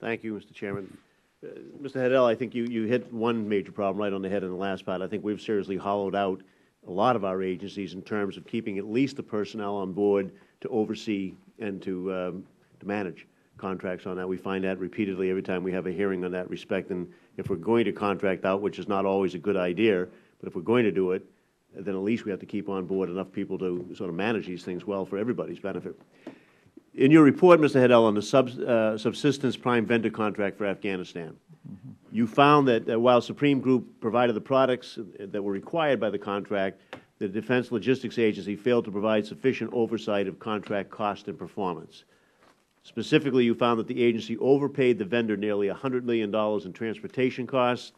Thank you, Mr. Chairman. Mr. Hedel, I think you hit one major problem right on the head in the last part. I think we've seriously hollowed out a lot of our agencies in terms of keeping at least the personnel on board to oversee and to manage contracts on that. We find that repeatedly every time we have a hearing on that respect. And if we're going to contract out, which is not always a good idea, but if we're going to do it, then at least we have to keep on board enough people to sort of manage these things well for everybody's benefit. In your report, Mr. Hedel, on the subsistence prime vendor contract for Afghanistan, you found that while Supreme Group provided the products that were required by the contract, the Defense Logistics Agency failed to provide sufficient oversight of contract cost and performance. Specifically, you found that the agency overpaid the vendor nearly $100 million in transportation costs,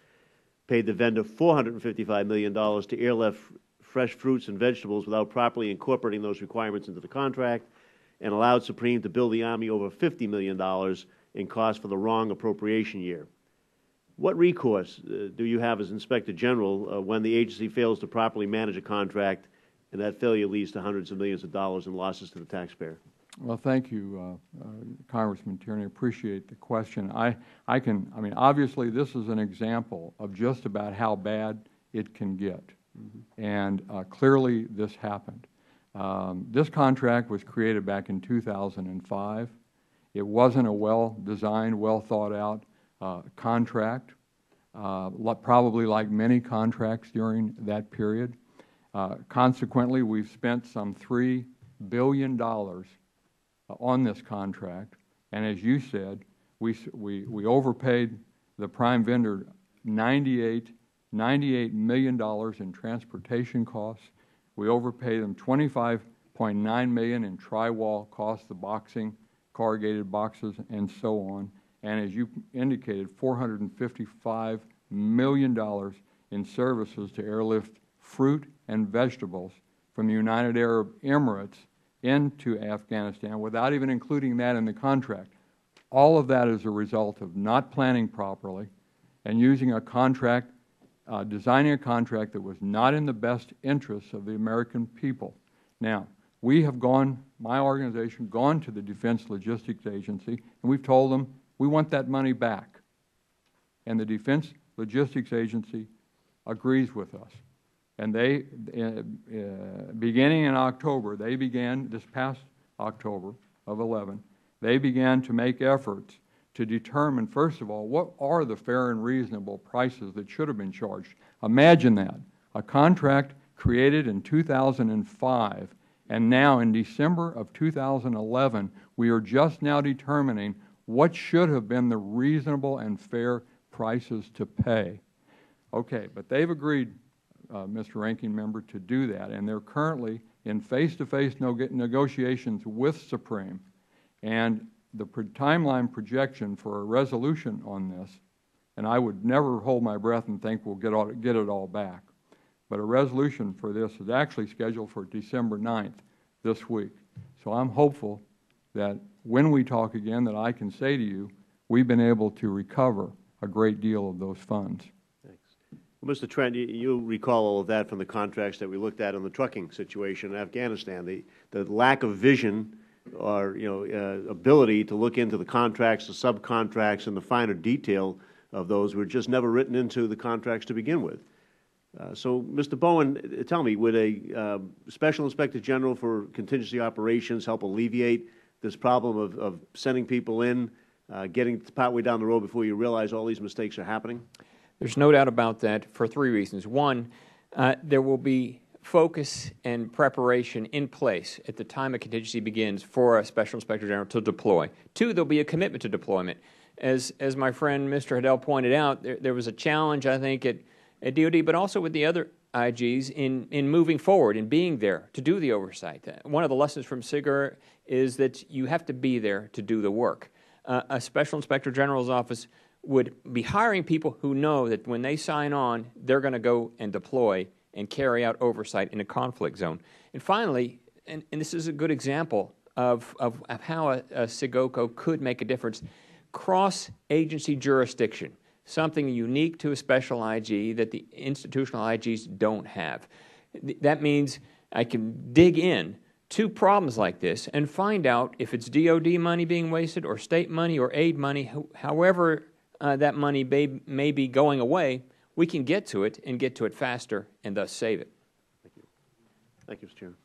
paid the vendor $455 million to airlift fresh fruits and vegetables without properly incorporating those requirements into the contract, and allowed Supreme to bill the Army over $50 million in costs for the wrong appropriation year. What recourse do you have as Inspector General when the agency fails to properly manage a contract and that failure leads to hundreds of millions of dollars in losses to the taxpayer? Well, thank you, Congressman Tierney. I appreciate the question. I mean, obviously, this is an example of just about how bad it can get. And clearly, this happened. This contract was created back in 2005. It wasn't a well-designed, well-thought-out contract, probably like many contracts during that period. Consequently, we've spent some $3 billion on this contract, and as you said, we overpaid the prime vendor $98 million in transportation costs. We overpaid them $25.9 million in tri-wall costs, the boxing, corrugated boxes, and so on. And as you indicated, $455 million in services to airlift fruit and vegetables from the United Arab Emirates into Afghanistan without even including that in the contract. All of that is a result of not planning properly and using a contract, designing a contract that was not in the best interests of the American people. Now, we have gone, my organization, gone to the Defense Logistics Agency, and we've told them we want that money back. And the Defense Logistics Agency agrees with us. And they, beginning in October, they began, this past October of 11, they began to make efforts to determine, first of all, what are the fair and reasonable prices that should have been charged. Imagine that, a contract created in 2005, and now in December of 2011, we are just now determining what should have been the reasonable and fair prices to pay. Okay, but they've agreed, Mr. Ranking Member, to do that, and they're currently in face-to-face negotiations with Supreme, and the timeline projection for a resolution on this, and I would never hold my breath and think we'll get it all back, but a resolution for this is actually scheduled for December 9th this week. So I'm hopeful that when we talk again that I can say to you, we've been able to recover a great deal of those funds. Well, Mr. Trent, you recall all of that from the contracts that we looked at in the trucking situation in Afghanistan. The lack of vision or ability to look into the contracts, the subcontracts, and the finer detail of those were just never written into the contracts to begin with. So, Mr. Bowen, tell me, would a Special Inspector General for Contingency Operations help alleviate this problem of sending people in, getting partway down the road before you realize all these mistakes are happening? There's no doubt about that for three reasons. One, there will be focus and preparation in place at the time a contingency begins for a Special Inspector General to deploy. Two, there will be a commitment to deployment. As my friend Mr. Hedel pointed out, there was a challenge, I think, at DOD, but also with the other IGs in moving forward and being there to do the oversight. One of the lessons from SIGIR is that you have to be there to do the work. A Special Inspector General's office would be hiring people who know that when they sign on, they're going to go and deploy and carry out oversight in a conflict zone. And finally, and this is a good example of how a SIGOCO could make a difference, cross-agency jurisdiction, something unique to a special IG that the institutional IGs don't have. That means I can dig in to problems like this and find out if it's DOD money being wasted or state money or aid money, however that money may be going away, we can get to it and get to it faster and thus save it. Thank you. Thank you, Mr. Chairman.